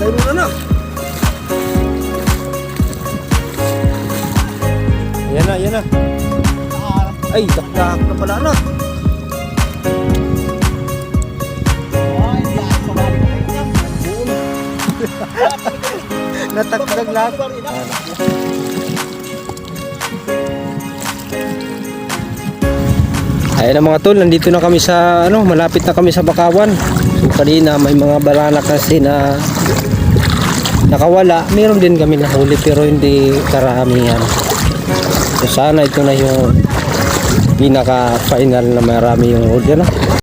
Sa'yo muna na. Ayan na, ayan na. Ay, dakdak na pala na. Natagdag lahat. Ayan na mga tol, nandito na kami sa malapit na kami sa Bakawan. So kanina may mga balanak kasi na nakawala. Meron din kami nahuli pero hindi karamihan. So sana ito na yung pinaka final na marami yung huli,